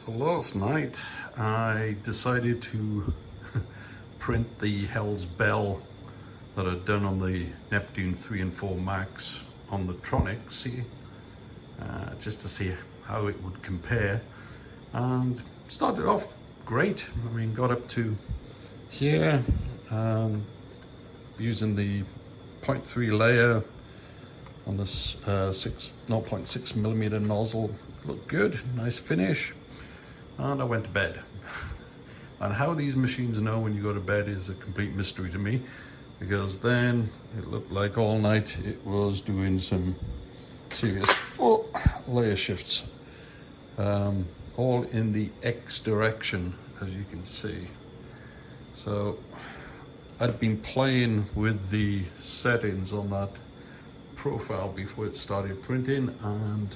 So last night I decided to print the Hell's Bell that I'd done on the Neptune 3 and 4 Max on the TronXY, just to see how it would compare, and started off great. I mean, got up to here using the 0.3 layer on this 0.6mm nozzle. Looked good, nice finish, and I went to bed. And how these machines know when you go to bed is a complete mystery to me, because then it looked like all night it was doing some serious layer shifts, all in the X direction, as you can see. So I'd been playing with the settings on that profile before it started printing, and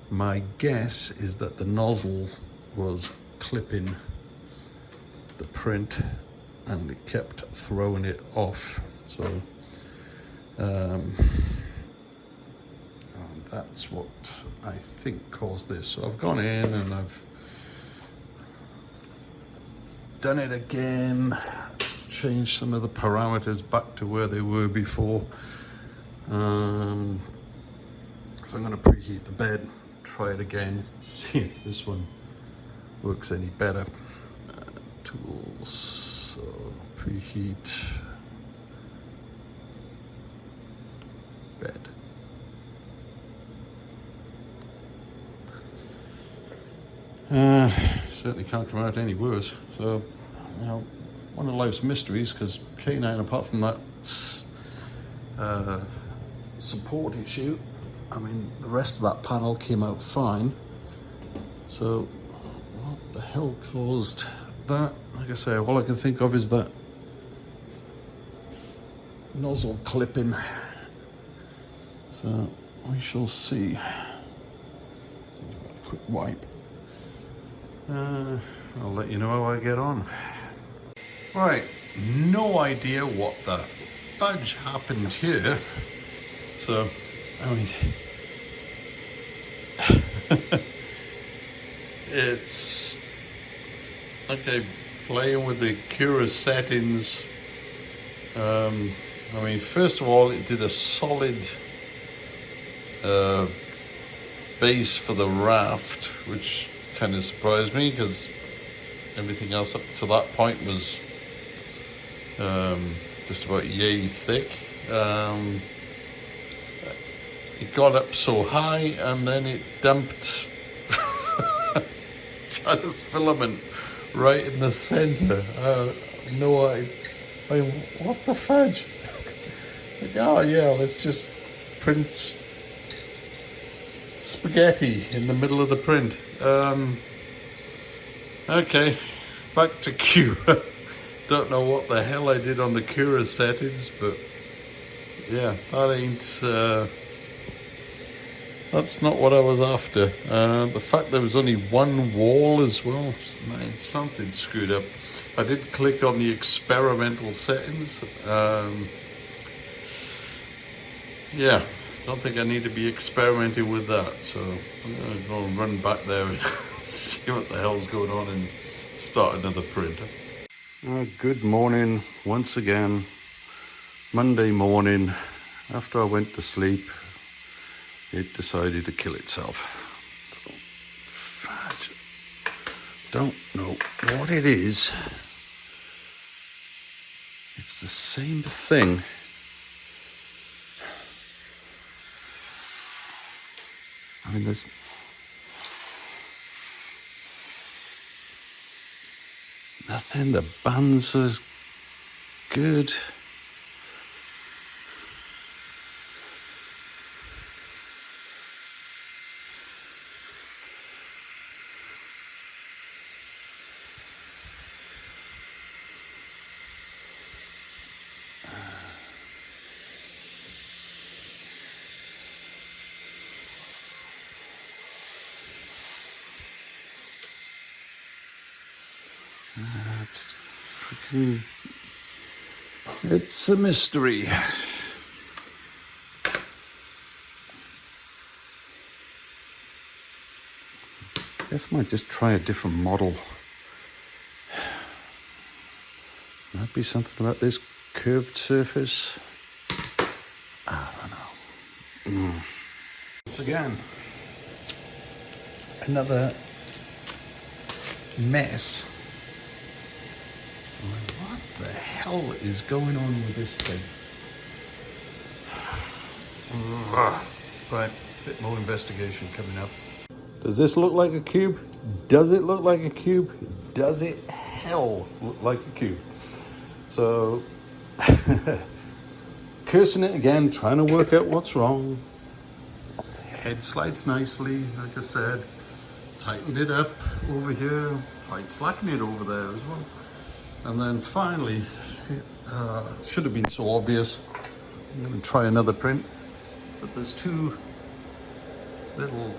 my guess is that the nozzle was clipping the print and it kept throwing it off. So and that's what I think caused this. So I've gone in and I've done it again, changed some of the parameters back to where they were before. So I'm going to preheat the bed, try it again, see if this one works any better. Tools, so preheat bed. Certainly can't come out any worse. So now, one of life's mysteries, because K9, apart from that support issue, I mean, the rest of that panel came out fine. So what the hell caused that? Like I say, all I can think of is that nozzle clipping. So we shall see. A quick wipe. I'll let you know how I get on. Right, no idea what the fudge happened here. So, I mean, it's okay playing with the Cura settings. I mean, first of all, it did a solid base for the raft, which kind of surprised me, because everything else up to that point was just about yay thick. It got up so high, and then it dumped ton of filament right in the center. No, I mean, what the fudge? Like, oh yeah, let's just print spaghetti in the middle of the print. Okay, back to Cura. Don't know what the hell I did on the Cura settings, but yeah, that ain't that's not what I was after. The fact there was only one wall as well, man, something screwed up. I did click on the experimental settings. Yeah, don't think I need to be experimenting with that. So I'm going to go and run back there and see what the hell's going on and start another print. Good morning once again. Monday morning, after I went to sleep, it decided to kill itself. So, fudge. Don't know what it is. It's the same thing. I mean, there's nothing. The bands are good. It's a mystery. guess I might just try a different model. Might be something about this curved surface. I don't know. Once again, another mess. What the hell is going on with this thing? Right, a bit more investigation coming up. Does this look like a cube? Does it look like a cube? Does it hell look like a cube? So, cursing it again, trying to work out what's wrong. Head slides nicely, like I said. Tightened it up over here, tried slacking it over there as well. And then finally, it should have been so obvious. I'm going to try another print, but there's two little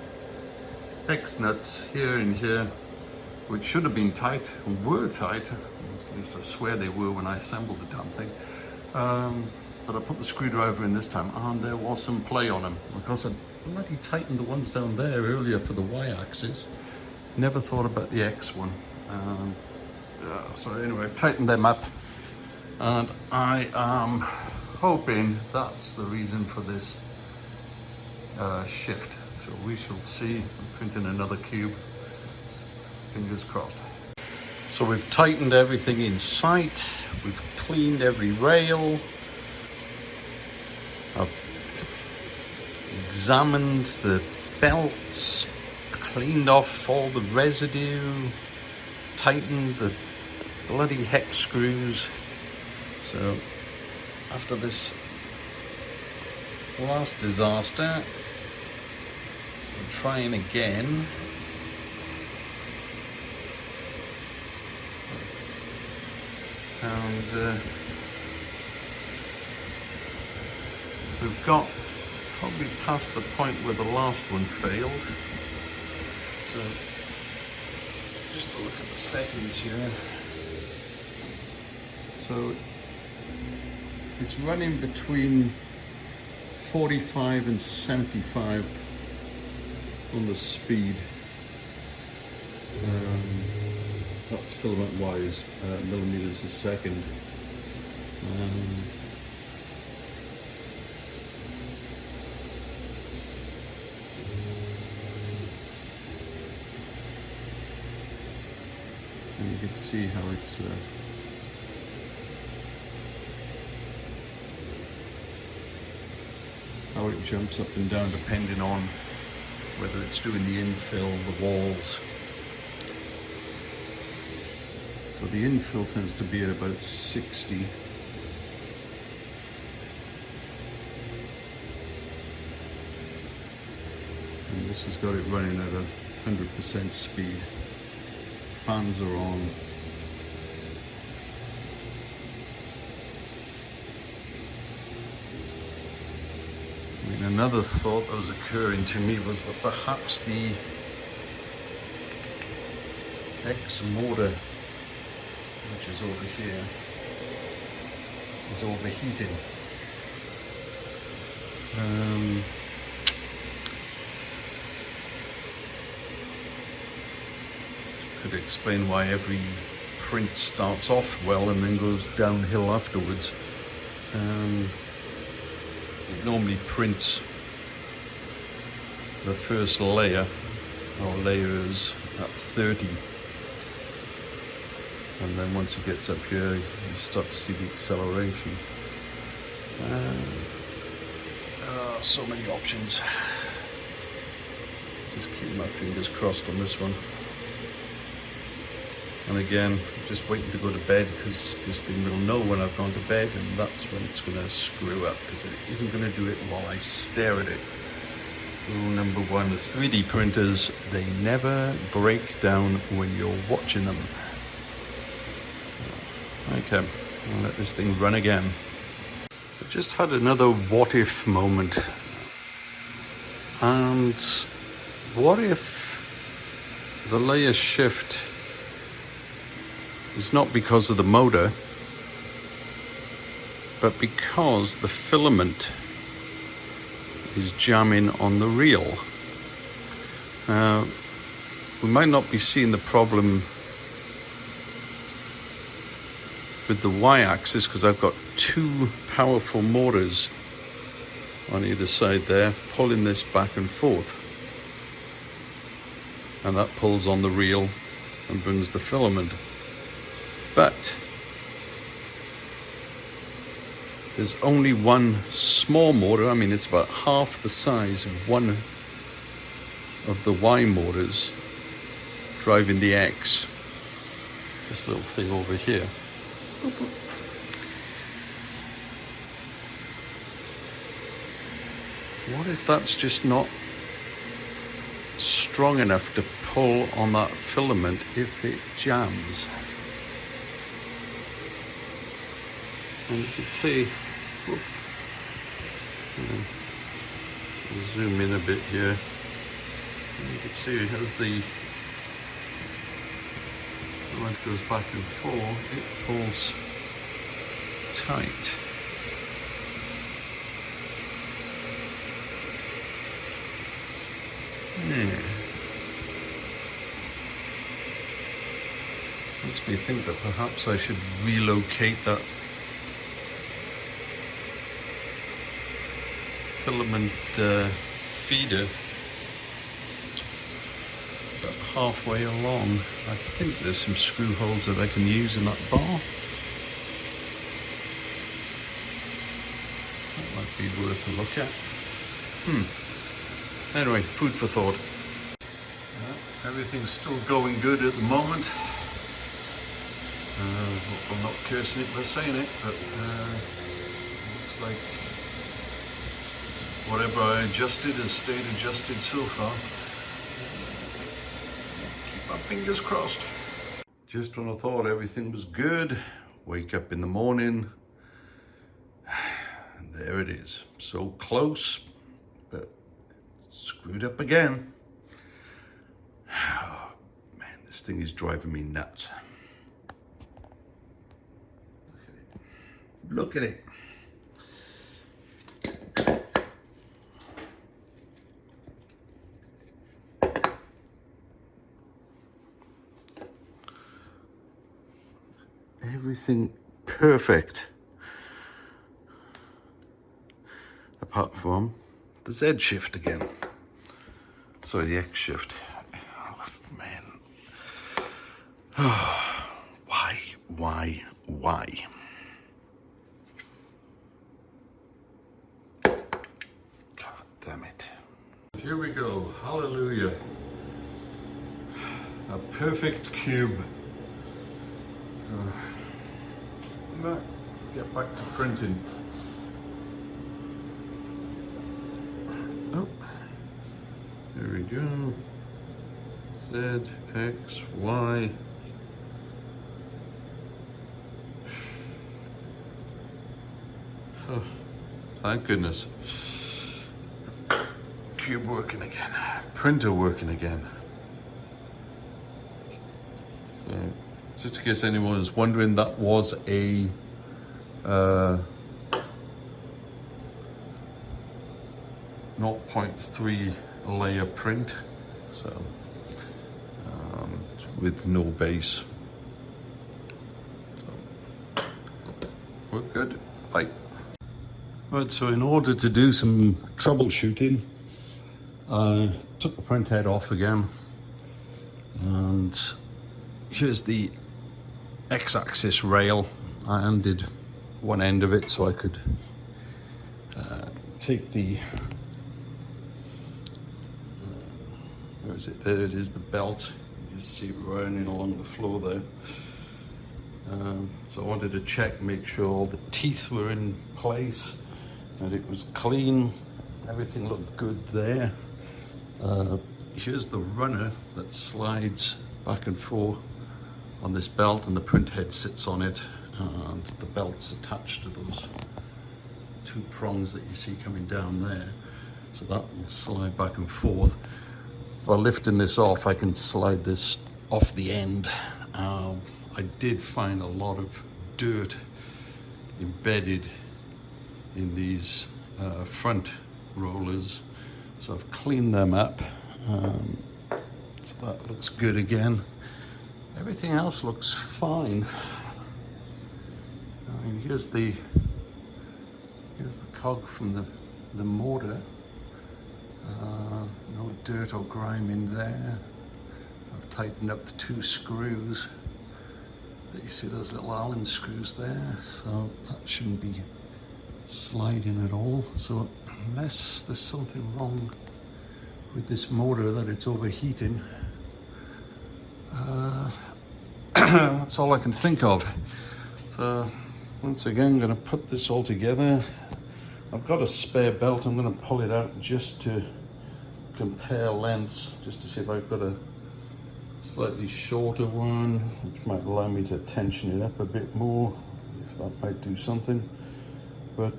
X nuts here and here, which should have been tight and were tight. At least I swear they were when I assembled the damn thing. But I put the screwdriver in this time, and there was some play on them. Of course, I bloody tightened the ones down there earlier for the Y-axis. Never thought about the X one. So anyway, I've tightened them up, and I am hoping that's the reason for this shift. So we shall see. I'm printing another cube. Fingers crossed. So we've tightened everything in sight. We've cleaned every rail. I've examined the belts, cleaned off all the residue, tightened the bloody hex screws. So after this last disaster, I'm trying again. And we've got probably past the point where the last one failed. So just to look at the settings here. So it's running between 45 and 75 on the speed. That's filament wise, millimeters a second. And you can see how it's how it jumps up and down depending on whether it's doing the infill, the walls. So the infill tends to be at about 60. And this has got it running at 100% speed. Fans are on. I mean, another thought that was occurring to me was that perhaps the X motor, which is over here, is overheating. Could explain why every print starts off well and then goes downhill afterwards. It normally prints the first layer or layers at 30. And then once it gets up here, you start to see the acceleration. So many options. Just keep my fingers crossed on this one. And again, just waiting to go to bed because this thing will know when I've gone to bed, and that's when it's going to screw up, because it isn't going to do it while I stare at it. Rule number one, 3D printers, they never break down when you're watching them. Okay, I'll let this thing run again. I just had another what if moment. And what if the layer shift is not because of the motor, but because the filament is jamming on the reel? we might not be seeing the problem with the y-axis because I've got two powerful motors on either side there pulling this back and forth, and that pulls on the reel and brings the filament. But there's only one small motor. I mean, it's about half the size of one of the Y motors driving the X. This little thing over here. What if that's just not strong enough to pull on that filament if it jams? And you can see, zoom in a bit here, and you can see as the filament goes back and forth, it pulls tight. Yeah. Makes me think that perhaps I should relocate that filament feeder about halfway along. I think there's some screw holes that I can use in that bar. That might be worth a look at. Anyway, food for thought. Everything's still going good at the moment. I'm not cursing it by saying it, but looks like whatever I adjusted has stayed adjusted so far. Keep my fingers crossed. Just when I thought everything was good, wake up in the morning, and there it is. So close, but screwed up again. Oh, man, this thing is driving me nuts. Look at it. Everything perfect, apart from the Z shift again. Sorry, the X shift. Oh, man. Oh, why? God damn it. Here we go. Hallelujah. A perfect cube. Get back to printing. Oh, there we go. Z, X, Y. Oh, thank goodness. Cube working again. Printer working again. So, just in case anyone is wondering, that was a 0.3 layer print, so with no base. So, we're good. Bye. Right, so in order to do some troubleshooting, I took the print head off again, and here's the X-axis rail. I undid one end of it so I could take the where is it? There it is, the belt. You just see it running along the floor there. So I wanted to check, make sure all the teeth were in place, that it was clean, everything looked good there. Here's the runner that slides back and forth on this belt, and the print head sits on it, and the belt's attached to those two prongs that you see coming down there. So that will slide back and forth. By lifting this off, I can slide this off the end. I did find a lot of dirt embedded in these front rollers, so I've cleaned them up. So that looks good again. Everything else looks fine. I mean, here's the cog from the motor. No dirt or grime in there. I've tightened up the 2 screws. You see those little Allen screws there, so that shouldn't be sliding at all. So unless there's something wrong with this motor that it's overheating, that's all I can think of. So once again, I'm going to put this all together. I've got a spare belt. I'm going to pull it out just to compare lengths, just to see if I've got a slightly shorter one, which might allow me to tension it up a bit more, if that might do something. But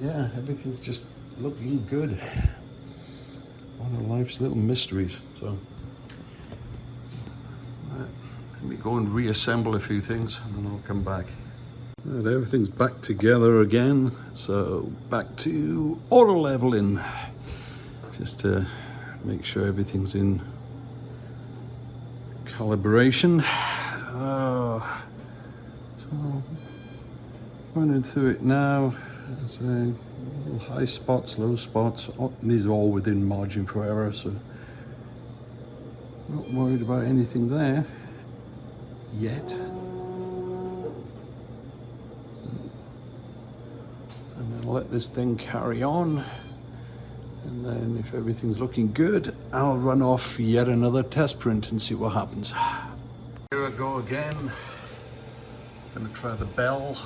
yeah, everything's just looking good. One of life's little mysteries. So let me go and reassemble a few things, and then I'll come back. Right, everything's back together again. So back to auto leveling, just to make sure everything's in calibration. So running through it now. So little high spots, low spots. These are all within margin for error, so not worried about anything there yet. So I'm going to let this thing carry on, and then if everything's looking good, I'll run off yet another test print and see what happens. Here I go again. Going to try the bell.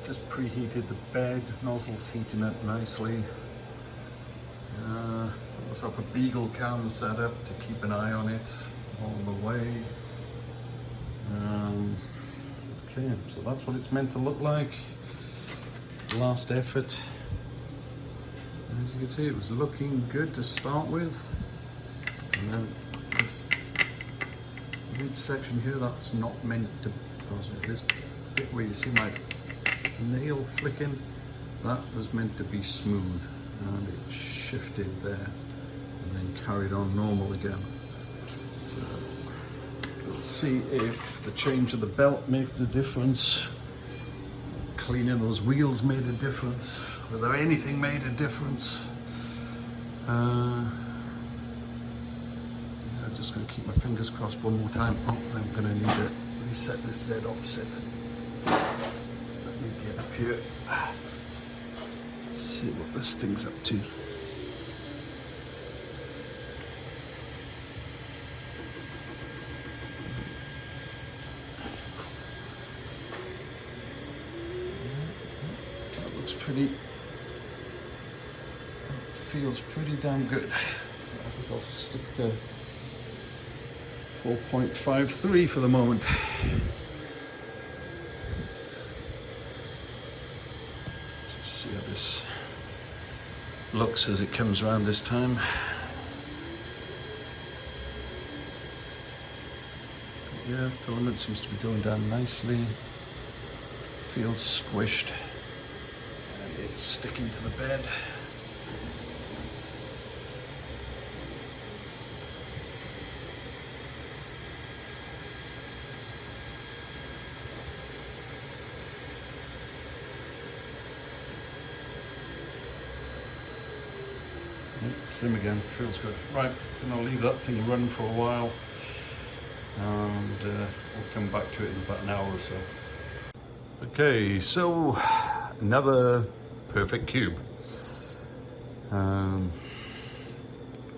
Just preheated the bed, nozzle's heating up nicely. Also have a beagle cam set up to keep an eye on it all the way. Okay, so that's what it's meant to look like. Last effort. As you can see, it was looking good to start with. And then this midsection here, that's not meant to, this bit where you see my nail flicking, that was meant to be smooth, and it shifted there and then carried on normal again. So let's see if the change of the belt made a difference, cleaning those wheels made a difference, whether anything made a difference. I'm just going to keep my fingers crossed one more time. Oh, I'm going to need to reset this Z offset. Get up here. Let's see what this thing's up to. That looks pretty. Feels pretty damn good. So I think I'll stick to 4.53 for the moment. See how this looks as it comes around this time. Yeah, filament seems to be going down nicely. Feels squished. And it's sticking to the bed. Same again, feels good. Right, I'm going to leave that thing run for a while, and we'll come back to it in about an hour or so. Okay, so another perfect cube.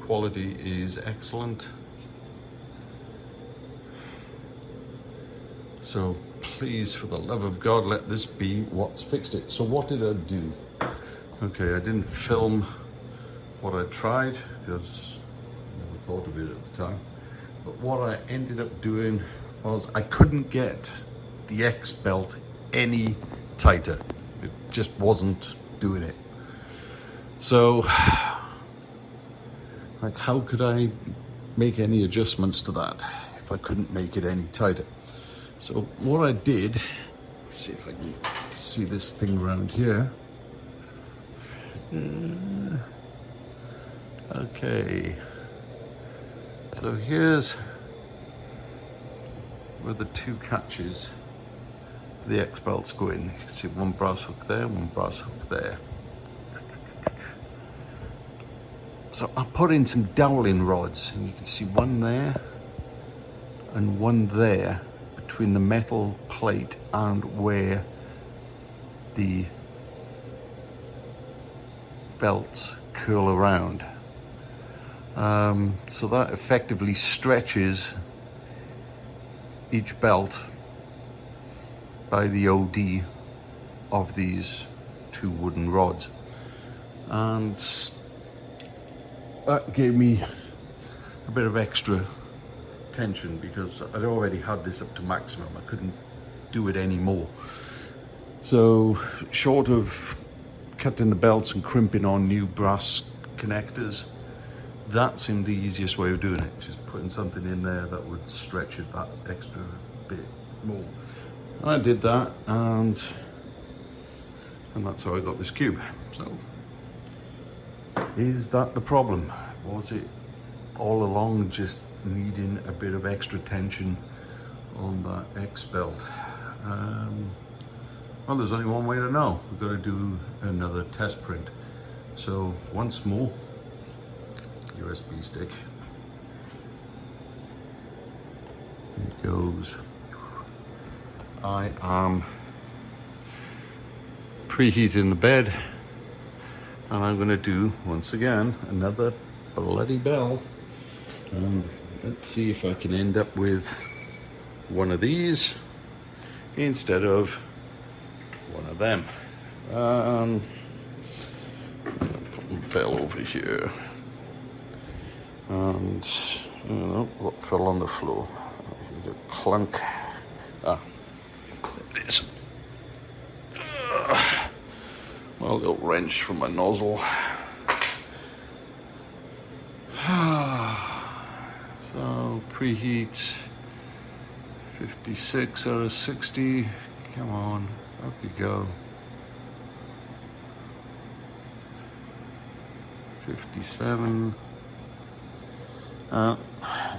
Quality is excellent. So please, for the love of God, let this be what's fixed it. So what did I do? Okay, I didn't film what I tried because I never thought of it at the time. But what I ended up doing was I couldn't get the X belt any tighter. It just wasn't doing it. So, like, how could I make any adjustments to that if I couldn't make it any tighter? So what I did, let's see if I can see this thing around here. Okay, so here's where the two catches for the X belts go in. You can see one brass hook there, one brass hook there. So I put in some doweling rods, and you can see one there and one there between the metal plate and where the belts curl around. So that effectively stretches each belt by the OD of these two wooden rods, and that gave me a bit of extra tension because I'd already had this up to maximum. I couldn't do it anymore. So short of cutting the belts and crimping on new brass connectors, that seemed the easiest way of doing it, just putting something in there that would stretch it that extra bit more. And I did that, and that's how I got this cube. So is that the problem? Was it all along just needing a bit of extra tension on that X belt? Well, there's only one way to know. We've got to do another test print. So once more, USB stick. There it goes. I am preheating the bed, and I'm going to do, once again, another bloody bell. And let's see if I can end up with one of these instead of one of them. Put my bell over here. And I don't know what fell on the floor. The clunk. Ah, there it is. Well, a little wrench from my nozzle. So preheat 56 out of 60. Come on, up you go. 57.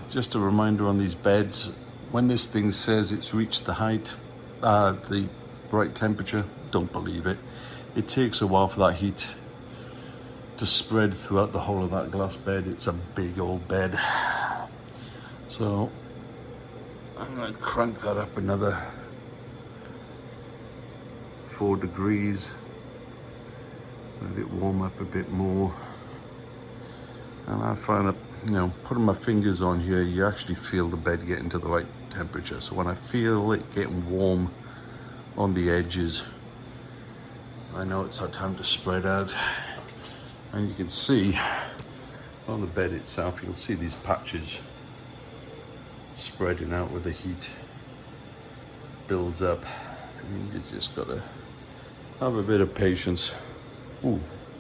Just a reminder on these beds, when this thing says it's reached the height, the right temperature, don't believe it. It takes a while for that heat to spread throughout the whole of that glass bed. It's a big old bed. So I'm going to crank that up another 4 degrees, let it warm up a bit more. And I find that, you know, putting my fingers on here, you actually feel the bed getting to the right temperature. So when I feel it getting warm on the edges, I know it's that time to spread out. And you can see on the bed itself, you'll see these patches spreading out where the heat builds up. And you just gotta have a bit of patience. Ooh,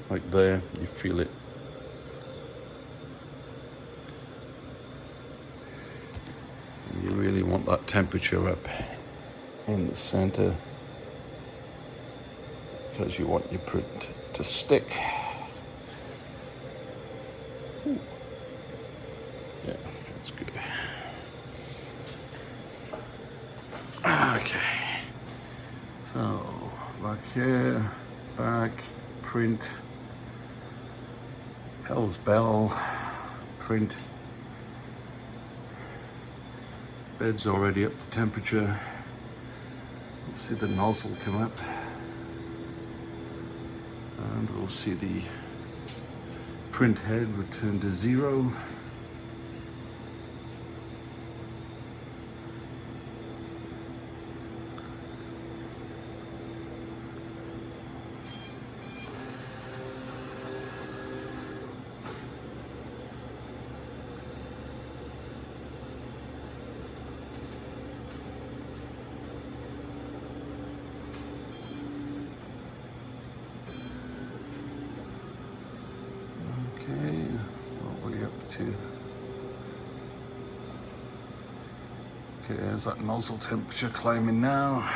like there, you feel it. You really want that temperature up in the center because you want your print to stick. Ooh. Yeah, that's good. Okay, so back here, back, print, Hell's Bell, print. Bed's already up to temperature. We'll see the nozzle come up. And we'll see the print head return to 0. Okay, what are we up to? Okay, there's that nozzle temperature climbing now.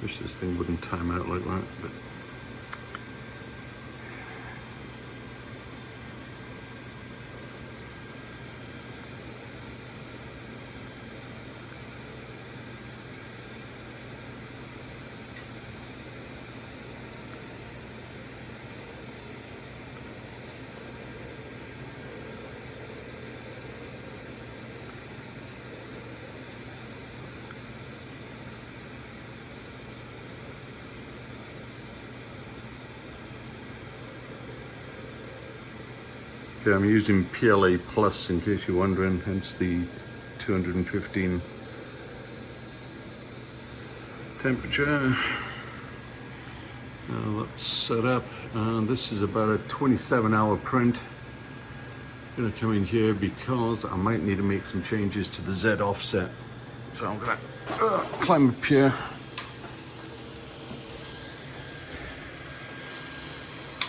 Wish this thing wouldn't time out like that, but okay, I'm using PLA Plus in case you're wondering, hence the 215 temperature. Now that's set up, and this is about a 27-hour print. I'm gonna come in here because I might need to make some changes to the Z offset. So I'm gonna climb up here.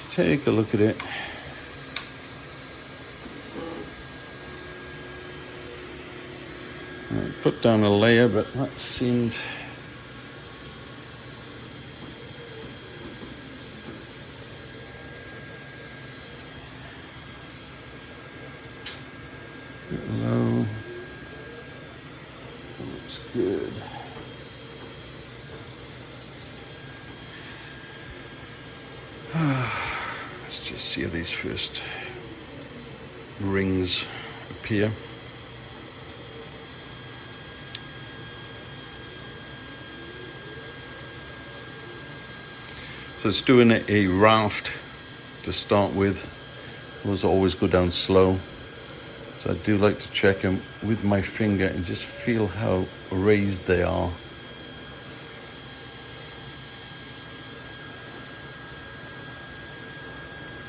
Take a look at it. Put down a layer, but that seemed a bit low. That looks good. Let's just see how these first rings appear. So it's doing a raft to start with. Those always go down slow. So I do like to check them with my finger and just feel how raised they are.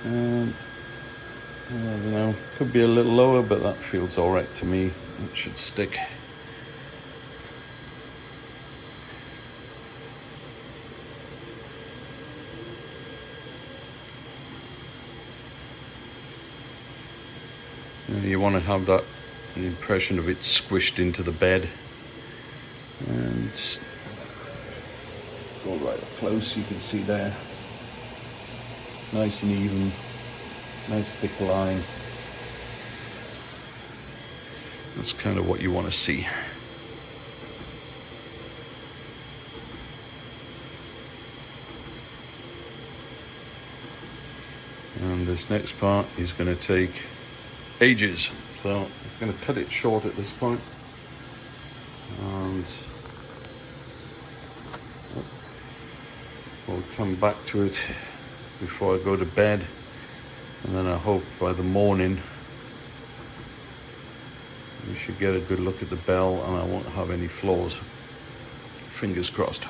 And I don't know, could be a little lower, but that feels all right to me. It should stick. You want to have that impression of it squished into the bed. And go right up close, you can see there. Nice and even, nice thick line. That's kind of what you want to see. And this next part is going to take ages, so I'm going to cut it short at this point, and we'll come back to it before I go to bed, and then I hope by the morning we should get a good look at the bell and I won't have any flaws. Fingers crossed.